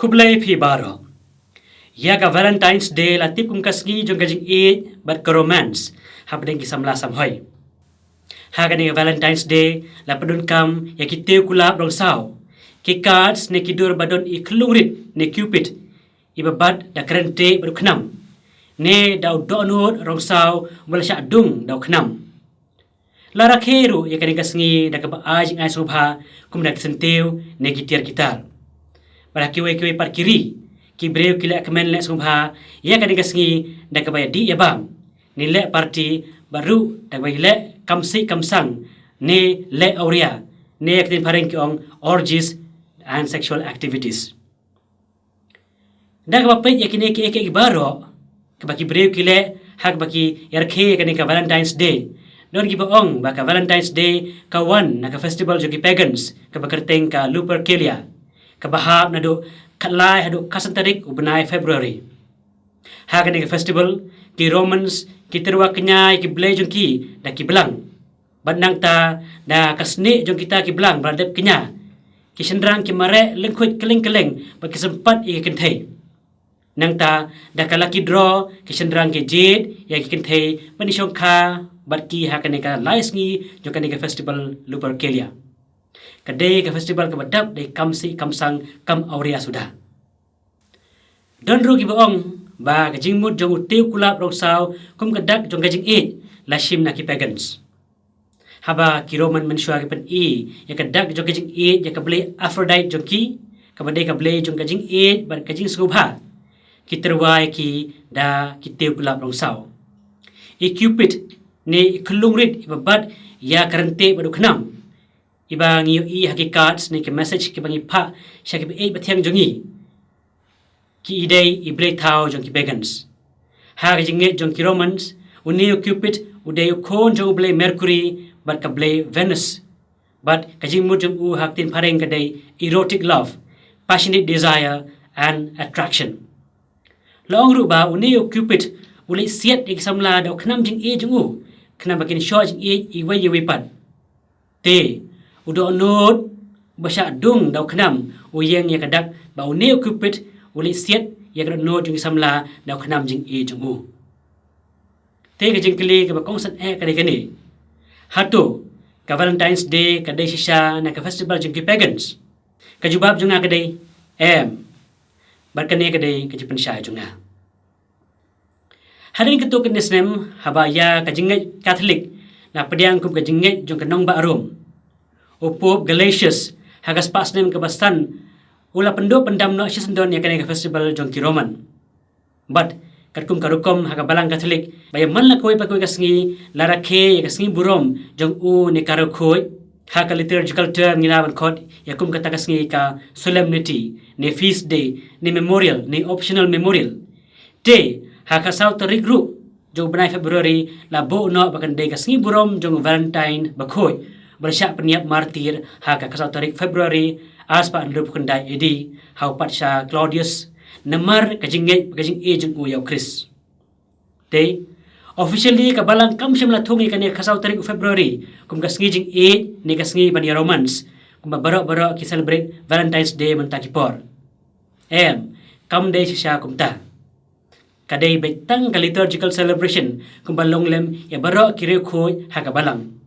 Kublai pi baro. Ya ka Valentine's Day la tip kum kasngi jong kajing eid bat ka romance. Habdeng ki samla sam hoi. Ha ka ni Valentine's Day la padun kam ya ki teu kulap rong sao. Ki cards ne ki dur badon I klungrit ne Cupid. Iba bat da kerente baru khnam. Ne dau donut rong sao wala sya dung dau khnam. Lara kheru ya ka ni kasngi da ka ba aj ngai subha kum dak senteu ne ki tiar kitar. Pada kiwe par kiri ki breu ki lek kemen lek subha ya ka kasngi da ka baya di ya bang ni lek parti baru da baya lek kamsi kamsang ne lek auria ne ek tin pareng ki ong orgies and sexual activities da ka pet ya kini ki ek baro ka baki breu ki lek hak baki yar khe ka ni ka Valentine's Day don ki ong ba ka Valentine's Day ka wan na ka festival jogi pagans ka bakerteng ka Lupercalia kabahap na do kalai hado kasantarik ubenai February. Hagan ke festival ki Romans ki terwa kenyai ki blai jong ki da ki belang. Bandang ta da kasne jong kita ki belang bradep kenya. Ki sendrang ki mare lengkut keleng-keleng bagi sempat I kenthei. Nang ta da kalaki draw ki sendrang ki jade ya ki kenthei bani shongkha bat ki hakan ka laisngi jong kan ke festival Lupercalia. Kadai ke festival ke badap de kamsi kamsang kam aurea sudah. Don rugi baong ba kajing mud jong uteu kulap rong sao kum kadak jong kajing eid lashim na ki pagans. Haba ki Roman mensyua ki pen ya kadak jong kajing eid ya kablei Aphrodite jong ki kabadai kablei jong kajing eid bar kajing subha ki terwai ki da ki teu kulap rong sao. Cupid ne kelungrit ibabat ya karente badu khnam. Iba ngiyo hakikat ni ke message ke bangi pa sya ke batiang jongi ki idei ibrei tau jong ki pagans ha ke jinget jong ki Romans unio Cupid udei kon jong blei Mercury bat ka blei Venus but ka jing mu jong hak tin pareng ka dei erotic love passionate desire and attraction long ru ba unio Cupid ulei siat ik samla da khnam jing jong khnam bakin sho jing iwai yewipat te udo nod basya dung dau khnam uyeng ya kadak ba uneu Cupid uli siat ya kadak nod jing samla dau khnam jing jung te ka jing kli ka ba kongsan kadai kani hatu ka Valentine's Day kadai shisha na ka festival jing ki pagans ka jubab junga kadai barkane kadai ka jipan sha junga harin ketu kenisnem haba ya ka jingai Catholic na pediang kum ka jingai jung ka nong ba arum Upop Galatius hagas pas nem kebasan ula pendo pendam no sisendon ya kene festival jong ki Roman but katkum karukom haga balang Catholic baya man la koi pa koi kasngi lara khe ya kasngi burom jong ne karo khoi ha ka liturgical term ngina ban khot ya kum kata kasngi ka solemnity ne feast day ne memorial ne optional memorial day ha ka sau tarik ru jong benai February la bo no bakan day kasngi burom jong Valentine bakhoi bersyak peniap martir ha ka kasau tarik Februari aspa anrup kendai edi hau patsha Claudius nemar kajing jeng uyau Chris te officially ka balang kam shimla thungi kane kasau tarik Februari kum kasngi jing ne kasngi bani Romans kum barok ki celebrate Valentine's Day mentaki por kam day shisha kum ta kadai betang ka liturgical celebration kum balong lem ya barok ki khoi ha ka balang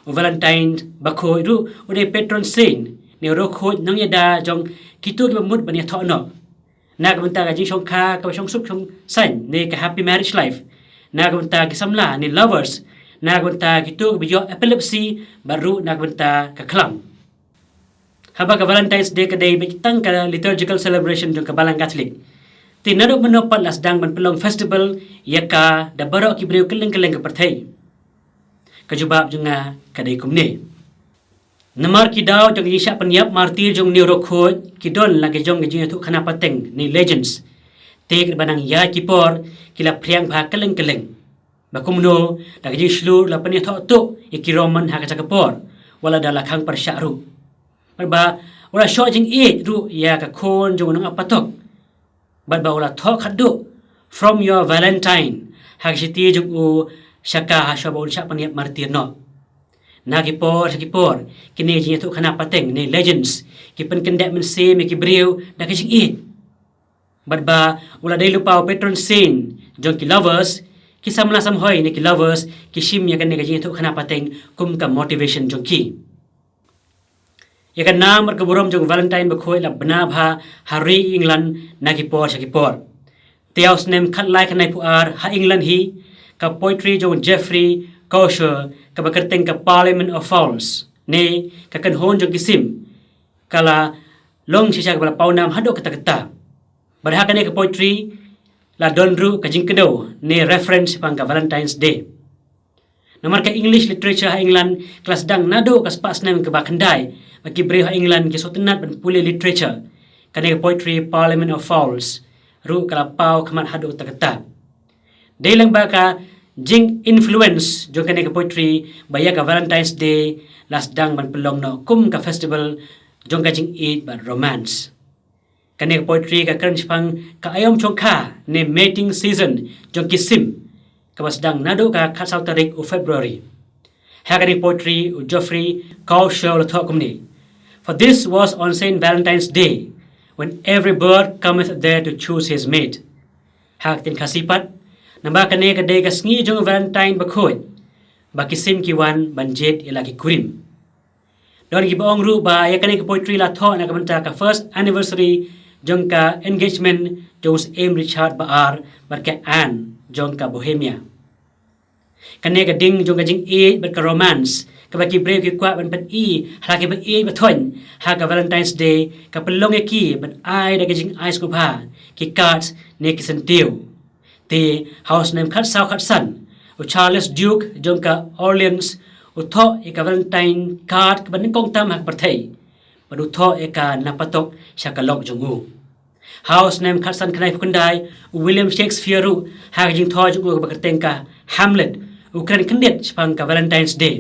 Valentine bakhoi ru ude patron saint ne ro khoi nang yada jong kitu ki mut bani tho no na ka banta ga jing shong kha ka shong sup shong san ne ka happy marriage life na ka banta ki samla ne lovers na ka banta kitu bi yo epilepsy baru na ka banta ka klam haba ka Valentine's Day ka day bitang ka liturgical celebration jong ka balang Catholic tinaro menopat las dang ban pelong festival yaka da baro ki breu keleng-keleng ka pyrthei kajubab junga kadai kumne namar ki daw jong isha peniap martir jong ni rokhoi ki don lagi jong gi tu khana pateng ni legends tek banang ya ki por kila priang bha keleng-keleng bakumno lagi shlu la pani tho tu ki Roman ha ka por wala dala khang par syaru ba wala sho jing ru ya ka khon jong nang apatok ba wala tho khadu from your Valentine ha shiti jong shaka ha shabol sha paniap martir no Nakipor kini jing tu khana pateng ni legends ki pen kendek men se me ki breu da ki jing it badba ula dai lupa patron saint jong ki lovers ki samla sam hoi ni ki lovers ki shim ya kan ni jing tu khana pateng kum ka motivation jong ki ya kan nam ke burom jong valentine bakhoi la bna bha hari england nakipor Tiaus nem khat lai kanai puar ha England hi ka poetry jong Jeffrey Kosher ka bakerteng ka Parliament of Fowls ne ka kan hon jong kisim kala long sisa ka paunam hado kata barha kanai ka poetry la donru ka jingkedo ne reference pang ka Valentine's Day namar ka English literature ha England kelas dang nado ka spas nem ka bakandai baki bre ha England ki sotenat ban pule literature kanai ka poetry Parliament of Fowls ru kala pau khamat hadu takata delang baka jing influence jong kane ka poetry baya ka Valentine's Day las dang ban pelong no kum ka festival jong ka jing eat but romance kane ka poetry ka kan pang ka ayom chong kha ne mating season jong kisim ka bas dang nado ka khasau tarik u February ha kane poetry u Geoffrey Kosher la thok kumni for this was on Saint Valentine's Day when every bird cometh there to choose his mate. Hak tin khasipat, namba kane ka day ka sngi jong Valentine bakhoi, bakisim ki wan banjet ila ki kurim. Don ki baong ru ba ya kane ka poetry la tho na kamanta ka first anniversary jong ka engagement jong aim Richard Baar bar ka Anne jong ka Bohemia. Kane ka ding jong ka jing e bar ka romance, ka baki brave ki kwa ban pat e hala ki ba e bathon ha ka Valentine's Day ka pelong ki ban ai da ka jing ice ko pha ki cards ne ki sentiu te house name khat sao khat san o Charles Duke jong ka Orleans o tho e ka Valentine card ka ban kong tam hak pyrthei padu tho e ka napatok sha ka lok jong u house name khat san khnai phukundai William Shakespeare ru ha ka jing tho jong u ba ka teng ka Hamlet u kran khndet spang ka Valentine's Day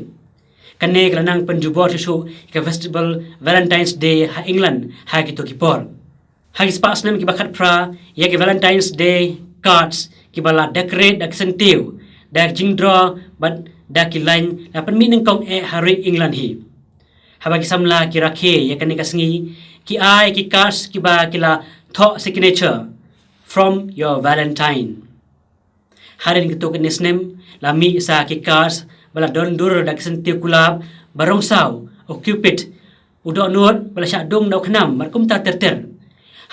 kane klanang penjubo su ka festival Valentine's Day ha England ha ki to ki por ha ki spas nem ki bakat pra ya ki Valentine's Day cards ki bala decorate dak sentiu dak jing draw but dak ki line la permi nang kong e hari England hi ha ba ki samla ki rakhe ya kane ka sngi ki ai ki cards ki ba ki la tho signature from your Valentine harin ki to ki nem la mi sa ki cards bala don dur dak sentiu kulab barong saw o cupid udo nur bala sha dong dau khnam mar kum ta ter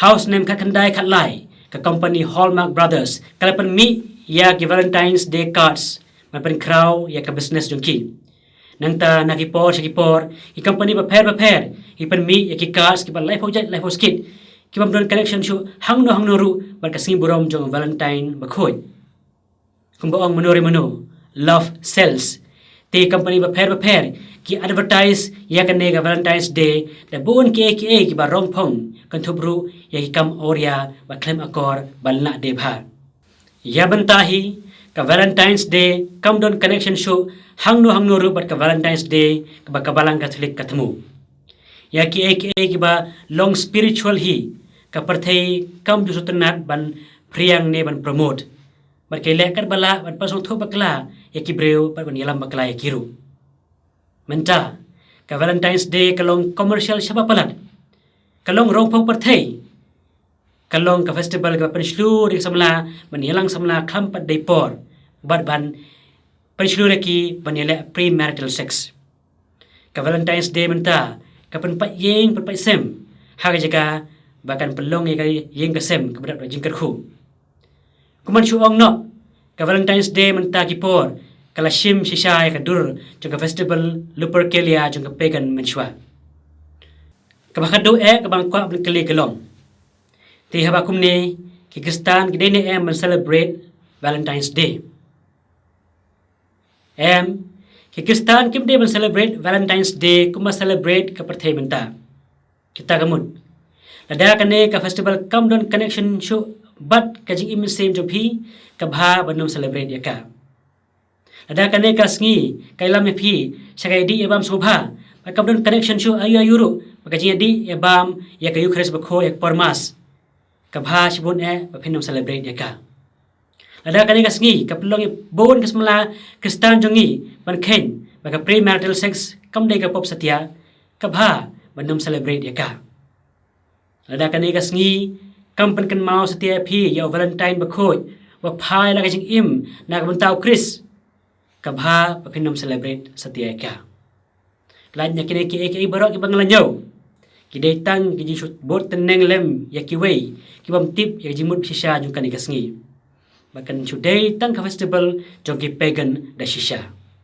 house name ka khandai khat lai ka company Hallmark Brothers kalapan mi ya ki Valentine's Day cards mar pen crow ya ka business jongki nangta nakipor shakipor ki company ba pher ki pen mi ya ki cards ki ba life object life skit ki bam don connection shu hangno ru bar ka sing burom jong Valentine ba khoi kumba ong manore mano love sells te company ba pher ki advertise ya kan ne Valentine's Day da bon ki ba rong phong kan thubru ya ki kam oria ba claim akor balna de bha ya bantahi ka Valentine's Day kam don connection show hangno ru bat ka Valentine's Day ka ba kabalang Catholic katmu ya ki ba long spiritual hi ka pyrthei kam ju sutanat ban priang ne ban promote bat ke lekar bala bat pasong tho bakla ya ki breu bat ban yalam bakla ya kiru menta ka Valentine's Day kalong commercial siapa palat kalong rong phong pyrthei kalong ka festival ka penshlu ri samla ban yalang samla kham pat dei por bat ban penshlu ki ban yala premarital sex ka Valentine's Day menta ka pen pat yeng pat sem ha ka jaga bahkan pelong ya yeng ka sem ka badat jingkar khu kuman shu ong no ka Valentine's Day menta ki por kala shim shisha ka dur jong ka festival Lupercalia jong ka pagan menshwa ka bakado ka bang kwa kali kalong ti haba kumne ki Khristan ki dene em celebrate Valentine's Day ki Khristan kim de celebrate Valentine's Day kuma celebrate ka pyrthei menta kita kamun lada kane ka festival kam don connection show but ka jing im same job hi ka bha banom celebrate ya ka lada kane ka sngi kailam phi sakai di ebam sobha ka don connection show ayuru ka jing di ebam ya ka Eucharist ba kho ek pormas ka bha sibun ba phinom celebrate ya ka lada kane ka sngi ka pelong bon ka smala Khristan jongi ban khen Baka premarital sex kam dai ka pop setia kabha bandum celebrate ya ka. Ada kan ikas ngi kam pen kan mau setia phi ya Valentine bakhoi wa phai la ka jing im na ka bantau Chris kabha papinum celebrate setia ka. Lanya kini ki barok ki banglanyo. Ki datang ki jing bot teneng lem ya ki wei ki bam tip ya jing mut shisha jung kan ikas ngi. Bahkan today tang ka festival jong ki pagan da shisha.